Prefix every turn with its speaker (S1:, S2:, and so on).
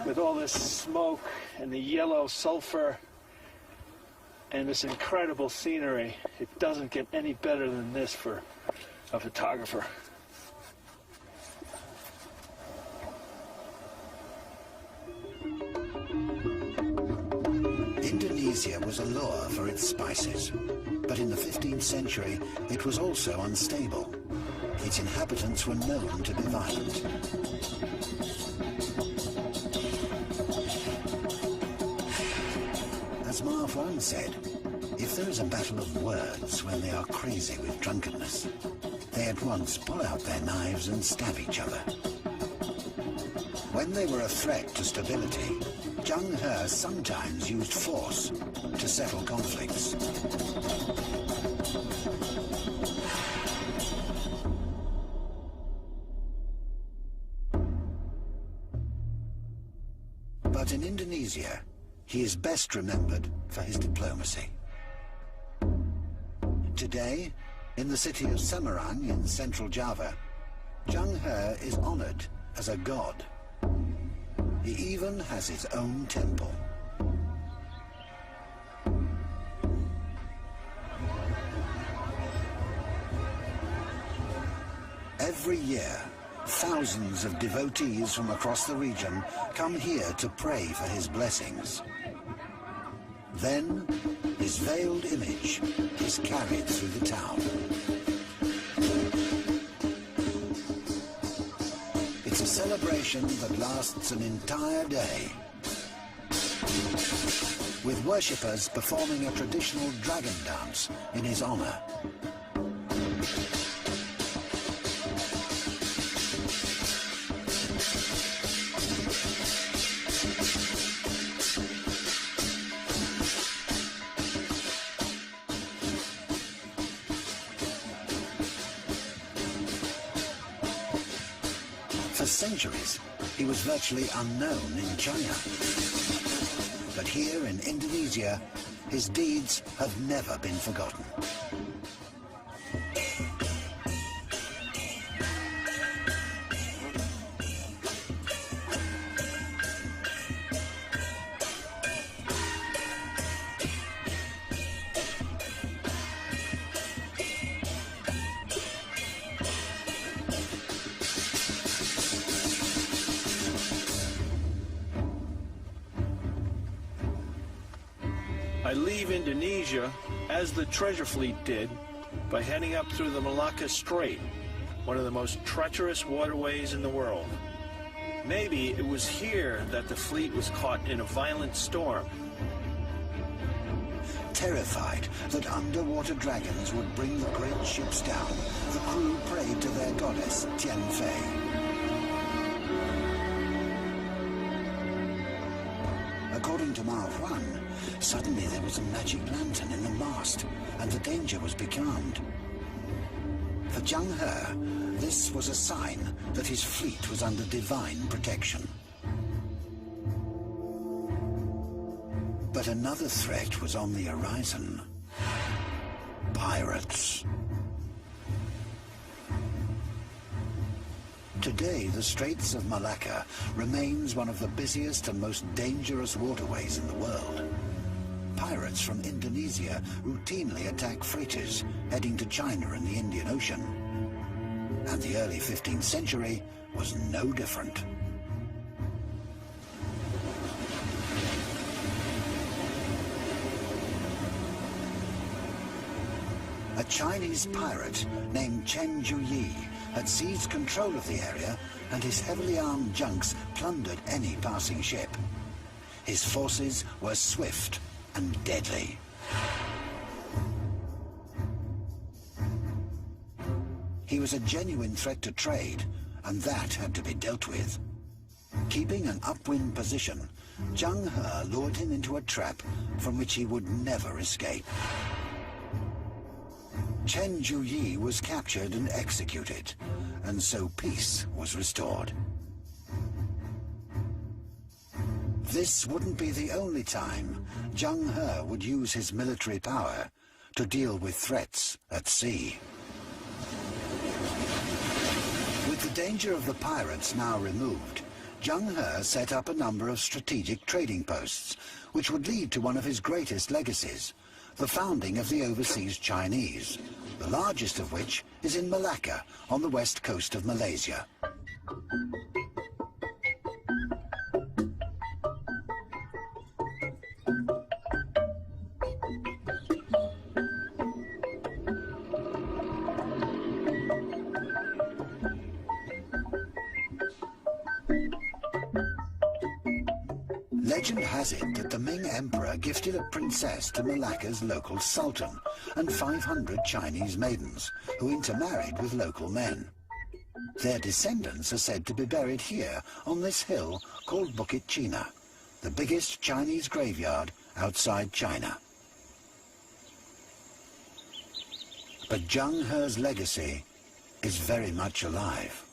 S1: with all this smoke and the yellow sulfur and this incredible scenery, it doesn't get any better than this for a photographer.
S2: Indonesia was a lure for its spices, but in the 15th century it was also unstable. Its inhabitants were known to be violent. As Marwan said, if there is a battle of words when they are crazy with drunkenness, they at once pull out their knives and stab each other. When they were a threat to stability, Zheng He sometimes used force to settle conflicts. But in Indonesia, he is best remembered for his diplomacy. Today, in the city of Semarang in central Java, Zheng He is honored as a god. He even has his own temple. Every year, thousands of devotees from across the region come here to pray for his blessings. Then, his veiled image is carried through the town. It's a celebration that lasts an entire day, with worshippers performing a traditional dragon dance in his honor. For centuries, he was virtually unknown in China. But here in Indonesia, his deeds have never been forgotten.
S1: I leave Indonesia, as the treasure fleet did, by heading up through the Malacca Strait, one of the most treacherous waterways in the world. Maybe it was here that the fleet was caught in a violent storm.
S2: Terrified that underwater dragons would bring the great ships down, the crew prayed to their goddess, Tian Fei. According to Marwan, suddenly there was a magic lantern in the mast, and the danger was becalmed. For Zheng He, this was a sign that his fleet was under divine protection. But another threat was on the horizon. Pirates. Today, the Straits of Malacca remains one of the busiest and most dangerous waterways in the world. Pirates from Indonesia routinely attack freighters heading to China and the Indian Ocean. And the early 15th century was no different. A Chinese pirate named Chen He had seized control of the area, and his heavily armed junks plundered any passing ship. His forces were swift and deadly. He was a genuine threat to trade, and that had to be dealt with. Keeping an upwind position, Zheng He lured him into a trap from which he would never escape. Chen He was captured and executed, and so peace was restored. This wouldn't be the only time Zheng He would use his military power to deal with threats at sea. With the danger of the pirates now removed, Zheng He set up a number of strategic trading posts, which would lead to one of his greatest legacies, the founding of the overseas Chinese, the largest of which is in Malacca, on the west coast of Malaysia. Legend has it that the Ming Emperor gifted a princess to Malacca's local sultan and 500 Chinese maidens, who intermarried with local men. Their descendants are said to be buried here on this hill called Bukit Cina, the biggest Chinese graveyard outside China. But Zheng He's legacy is very much alive.